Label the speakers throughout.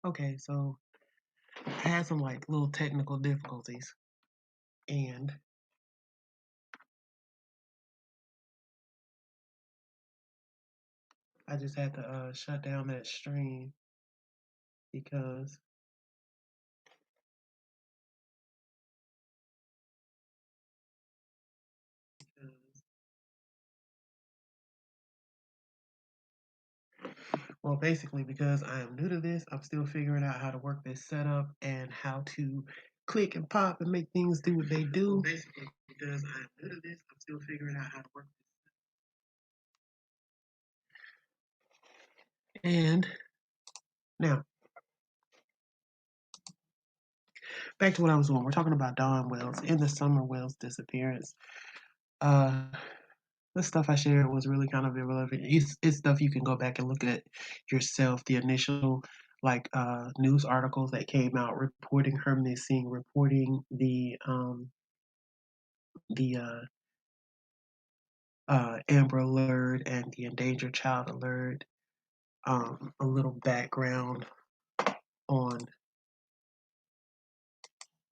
Speaker 1: Okay, so I had some like little technical difficulties, and I just had to shut down that stream because well, basically because I am new to this, I'm still figuring out how to work this setup and how to click and pop and make things do what they do. Well, basically because I am new to this, I'm still figuring out how to work this. And now back to what I was doing. We're talking about Dawn Wells and the Summer Wells disappearance. Uh, the stuff I shared was really kind of irrelevant. It's stuff you can go back and look at yourself. The initial like news articles that came out reporting her missing, reporting the Amber Alert and the Endangered Child Alert. A little background on.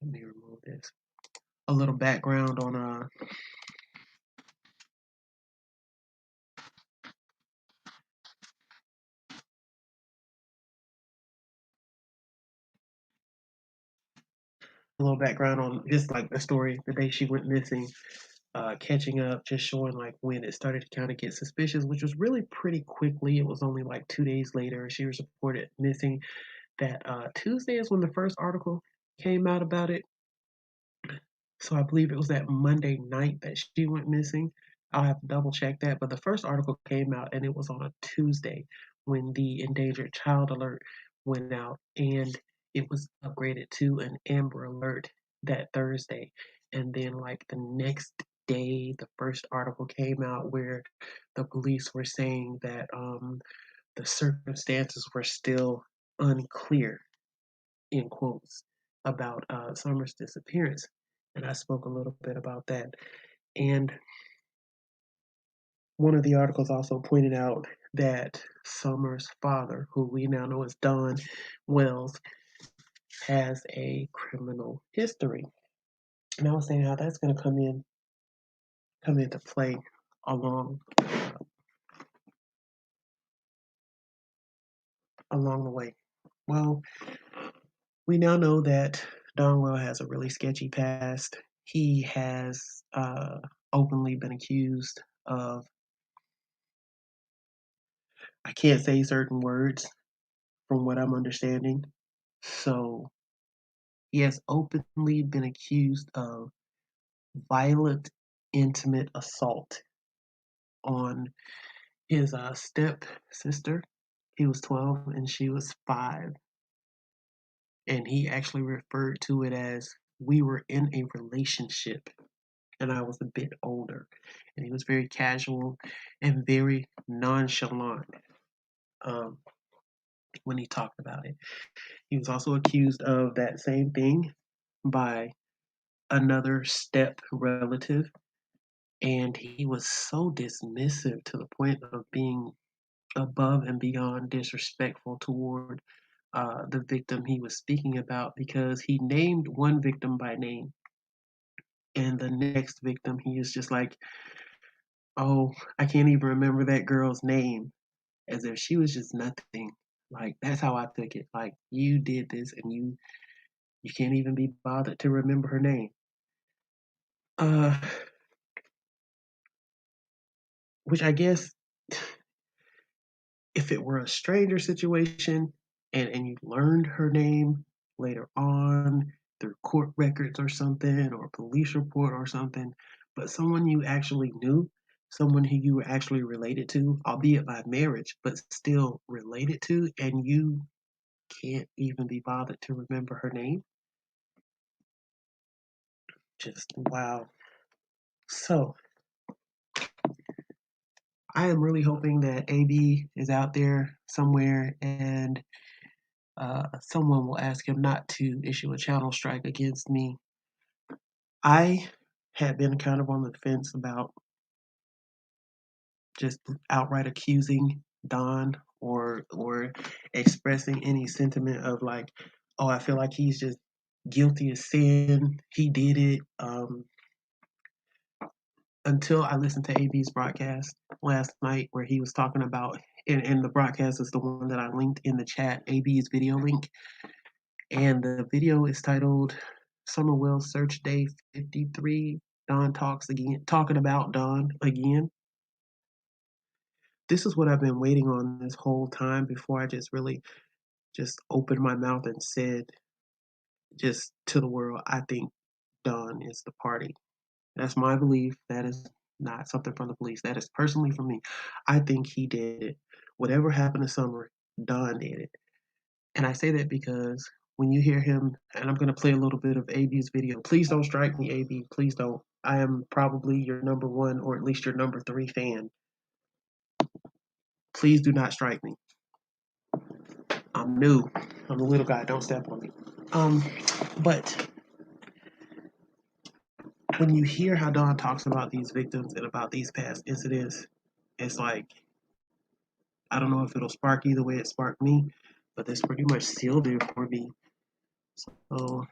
Speaker 1: Let me remove this. A little background on a little background on just like the story, the day she went missing, catching up, just showing like when it started to kind of get suspicious, which was really pretty quickly. It was only like 2 days later she was reported missing. That Tuesday is when the first article came out about it. So I believe it was that Monday night that she went missing. I'll have to double check that. But the first article came out and it was on a Tuesday when the endangered child alert went out, and it was upgraded to an Amber Alert that Thursday. And then like the next day the first article came out where the police were saying that the circumstances were still unclear, in quotes, about Summer's disappearance. And I spoke a little bit about that. And one of the articles also pointed out that Summer's father, who we now know as Don Wells, has a criminal history. And I was saying how that's going to come into play along along the way. Well, we now know that Don Well has a really sketchy past. He has openly been accused of, I can't say certain words from what I'm understanding. So he has openly been accused of violent, intimate assault on his step sister. He was 12 and she was 5. And he actually referred to it as, we were in a relationship and I was a bit older. And he was very casual and very nonchalant um, when he talked about it. He was also accused of that same thing by another step relative, and he was so dismissive to the point of being above and beyond disrespectful toward the victim he was speaking about, because he named one victim by name, and the next victim he is just like, oh, I can't even remember that girl's name, as if she was just nothing. Like, that's how I took it. Like, you did this and you can't even be bothered to remember her name. Uh, which I guess if it were a stranger situation and you learned her name later on through court records or something or a police report or something, but someone you actually knew, someone who you were actually related to, albeit by marriage, but still related to, and you can't even be bothered to remember her name. Just wow. So I am really hoping that AB is out there somewhere and someone will ask him not to issue a channel strike against me. I had been kind of on the fence about just outright accusing Don or expressing any sentiment of like, oh, I feel like he's just guilty of sin. He did it. Until I listened to AB's broadcast last night where he was talking about, and the broadcast is the one that I linked in the chat, AB's video link. And the video is titled Summerwell Search Day 53. Don talks again, talking about Don again. This is what I've been waiting on this whole time before I just really just opened my mouth and said just to the world, I think Don is the party. That's my belief. That is not something from the police. That is personally from me. I think he did it. Whatever happened to Summer, Don did it. And I say that because when you hear him, and I'm going to play a little bit of AB's video. Please don't strike me, AB. Please don't. I am probably your number one or at least your number 3 fan. Please do not strike me. I'm new. I'm a little guy. Don't step on me. But when you hear how Don talks about these victims and about these past incidents, it's like, I don't know if it'll spark you the way it sparked me, but this pretty much sealed it for me. So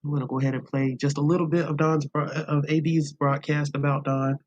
Speaker 1: I'm gonna go ahead and play just a little bit of AB's broadcast about Don.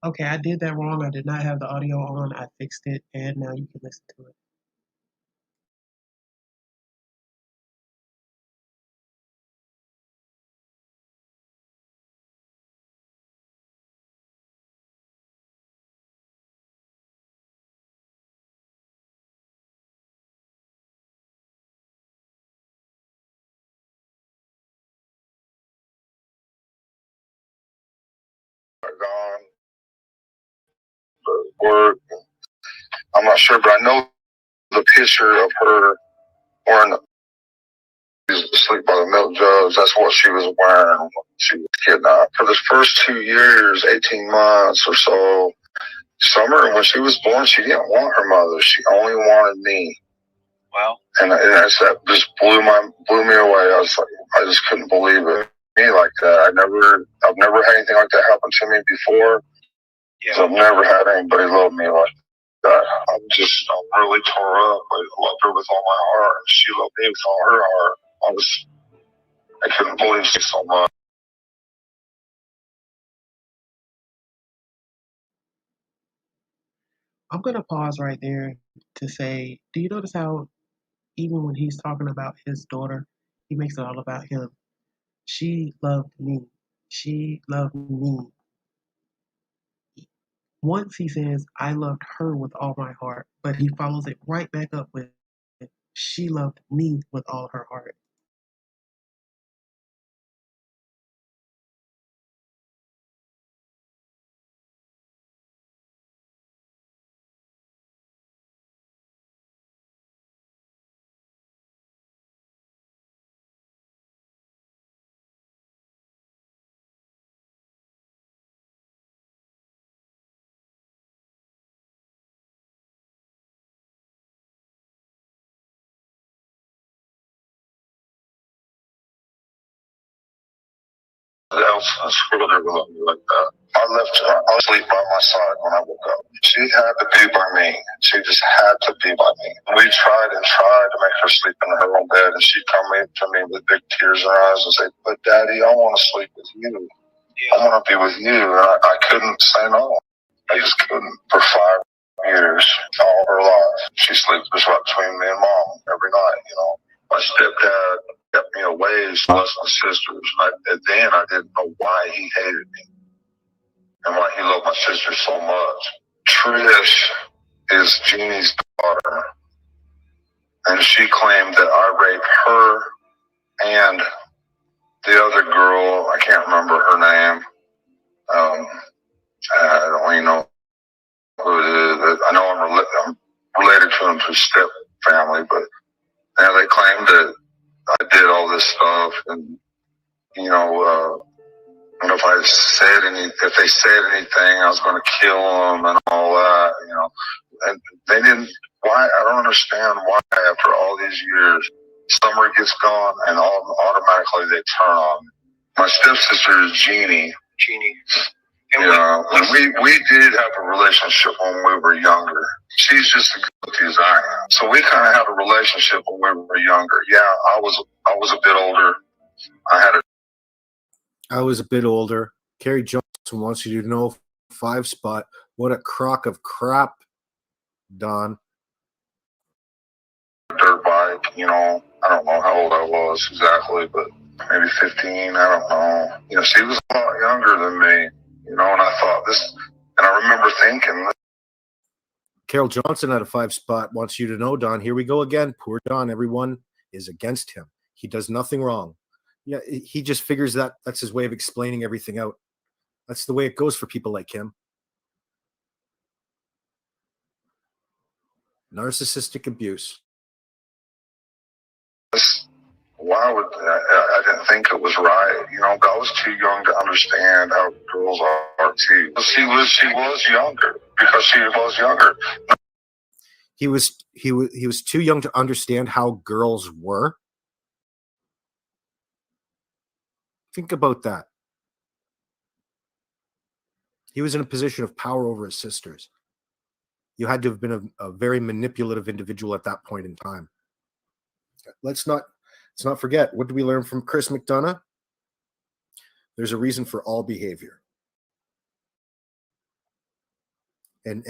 Speaker 1: Okay, I did that wrong. I did not have the audio on. I fixed it, and now you can listen to it.
Speaker 2: Gone, work. I'm not sure, but I know the picture of her wearing asleep by the milk jugs. That's what she was wearing when she was kidnapped. For the first 2 years, 18 months or so, Summer, when she was born, she didn't want her mother. She only wanted me. Wow. And that just blew me away. I was like, I just couldn't believe it. Me like that. I've never had anything like that happen to me before. Yeah. So I've never had anybody love me like that. I'm really tore up. I loved her with all my heart. She loved me with all her heart. I couldn't believe it so much.
Speaker 1: I'm gonna pause right there to say, do you notice how even when he's talking about his daughter, he makes it all about him? She loved me. She loved me. Once he says, I loved her with all my heart, but he follows it right back up with, she loved me with all her heart.
Speaker 2: else in this world ever loved me like that. I left her. I was asleep by my side when I woke up. She had to be by me. She just had to be by me. We tried and tried to make her sleep in her own bed, and she'd come to me with big tears in her eyes and say, "But Daddy, I want to sleep with you. I want to be with you." And I couldn't say no. I just couldn't. For 5 years, all her life, she sleeps just right between me and Mom every night. My stepdad kept me away, plus my sisters. Then I didn't know why he hated me and why he loved my sister so much. Trish is Jeannie's daughter, and she claimed that I raped her and the other girl. I can't remember her name. I don't even know who it is. I know I'm related to them through step family, but they claimed that I did all this stuff, and and if they said anything, I was going to kill them and all that. And they didn't. Why? I don't understand why. After all these years, Summer gets gone, and automatically they turn on me. My stepsister is Jeannie. And we did have a relationship when we were younger. She's just as guilty as I am. So we kind of had a relationship when we were younger. Yeah, I was a bit older.
Speaker 3: I was a bit older. Carrie Johnson wants you to know 5-spot. What a crock of crap, Don.
Speaker 2: Dirt bike, I don't know how old I was exactly, but maybe 15, I don't know. She was a lot younger than me, and I thought this, and I remember thinking.
Speaker 3: Carol Johnson at a 5-spot wants you to know, Don, here we go again. Poor Don, everyone is against him. He does nothing wrong. Yeah, he just figures that's his way of explaining everything out. That's the way it goes for people like him. Narcissistic abuse.
Speaker 2: Why would I didn't think it was right. I was too young to understand how girls are too. She was younger because she was younger.
Speaker 3: He was too young to understand how girls were. Think about that. He was in a position of power over his sisters. You had to have been a very manipulative individual at that point in time. Let's not forget, what do we learn from Chris McDonough? There's a reason for all behavior. And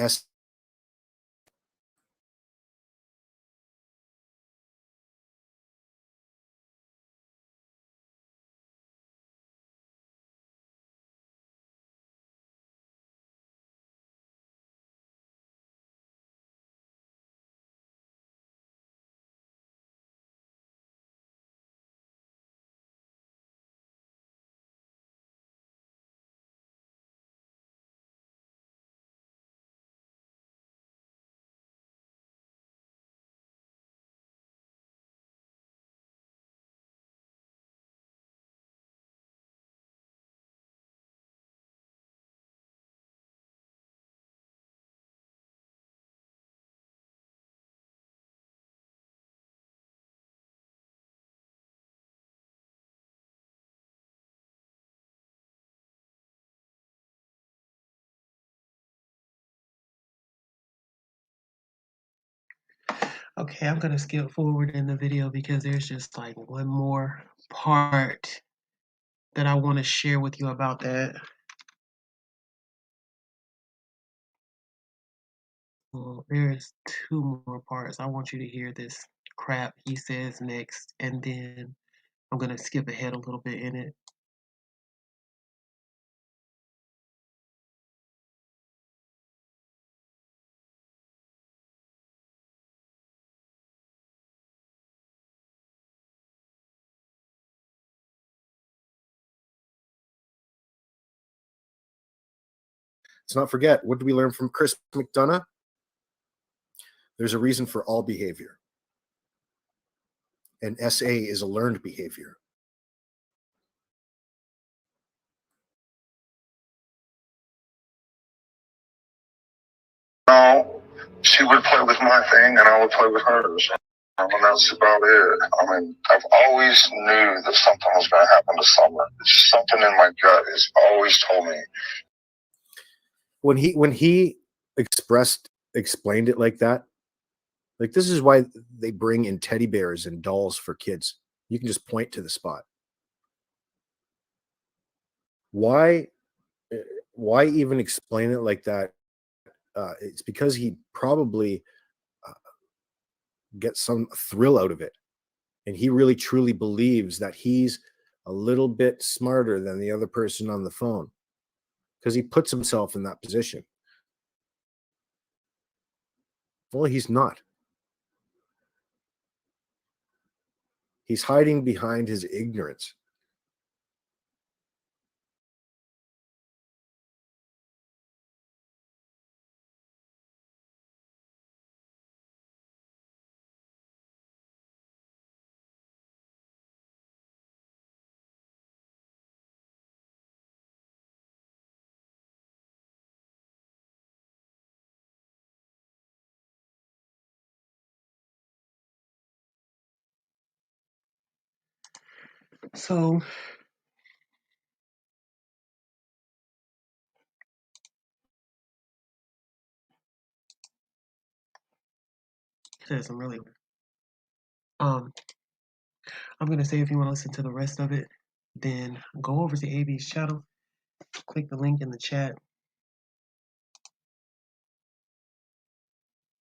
Speaker 1: Okay, I'm gonna skip forward in the video because there's just like one more part that I want to share with you about that. Well, there's 2 more parts. I want you to hear this crap he says next, and then I'm gonna skip ahead a little bit in it.
Speaker 3: let's not forget, what do we learn from Chris McDonough? There's a reason for all behavior. And SA is a learned behavior.
Speaker 2: No, she would play with my thing and I would play with hers. And that's about it. I mean, I've always knew that something was going to happen to Summer. Something in my gut has always told me.
Speaker 3: When he explained it like that, like this is why they bring in teddy bears and dolls for kids. You can just point to the spot. Why why even explain it like that? It's because he probably uh, gets some thrill out of it, and he really truly believes that he's a little bit smarter than the other person on the phone because he puts himself in that position. Well, he's not. He's hiding behind his ignorance.
Speaker 1: So said some really um I'm gonna say if you want to listen to the rest of it, then go over to AB's channel, click the link in the chat,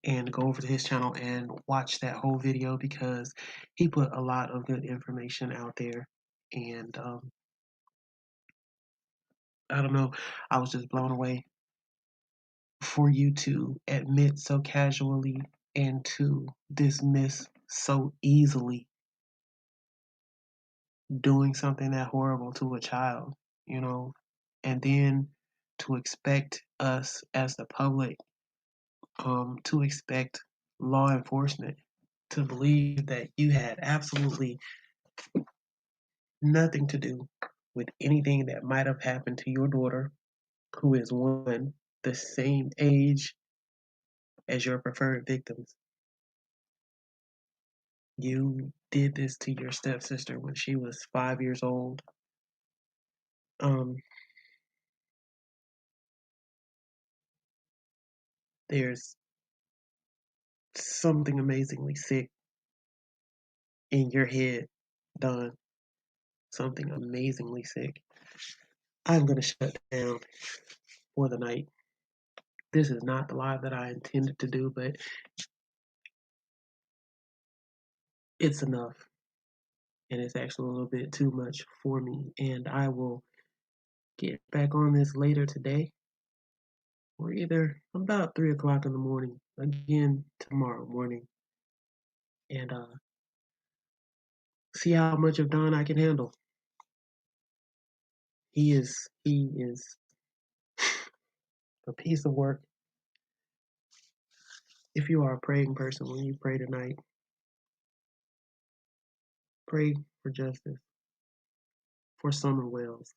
Speaker 1: and go over to his channel and watch that whole video because he put a lot of good information out there. And I don't know, I was just blown away for you to admit so casually and to dismiss so easily doing something that horrible to a child, you know, and then to expect us as the public, to expect law enforcement to believe that you had absolutely nothing to do with anything that might have happened to your daughter, who is one the same age as your preferred victims. You did this to your stepsister when she was 5 years old. Um, there's something amazingly sick in your head, Don. Something amazingly sick. I'm gonna shut down for the night. This is not the live that I intended to do, but it's enough. And it's actually a little bit too much for me. And I will get back on this later today or either about 3 o'clock in the morning, again tomorrow morning, and see how much of Don I can handle. He is a piece of work. If you are a praying person, when you pray tonight, pray for justice for Summer Wells.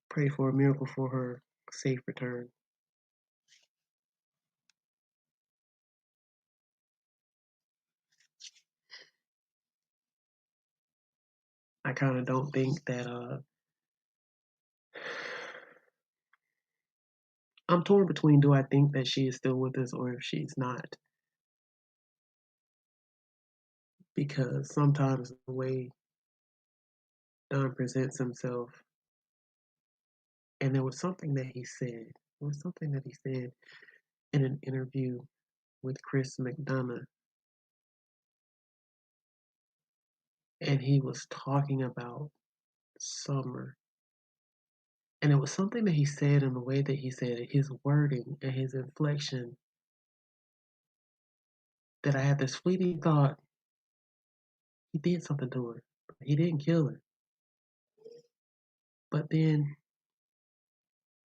Speaker 1: Pray for a miracle for her safe return. I kind of don't think that I'm torn between do I think that she is still with us or if she's not. Because sometimes the way Don presents himself, and there was something that he said, in an interview with Chris McDonough, and he was talking about Summer. And it was something that he said in the way that he said it, his wording and his inflection, that I had this fleeting thought he did something to her. He didn't kill her. But then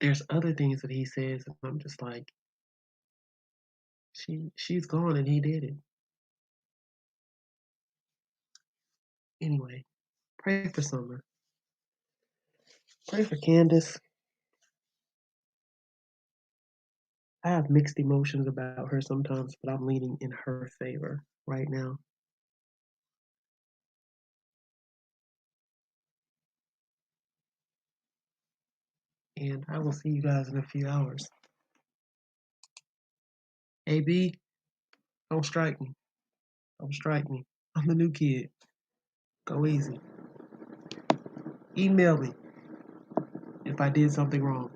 Speaker 1: there's other things that he says, and I'm just like, she's gone and he did it. Anyway, pray for Summer. Pray for Candace. I have mixed emotions about her sometimes, but I'm leaning in her favor right now. And I will see you guys in a few hours. AB, don't strike me. Don't strike me. I'm the new kid. Go easy. Email me if I did something wrong.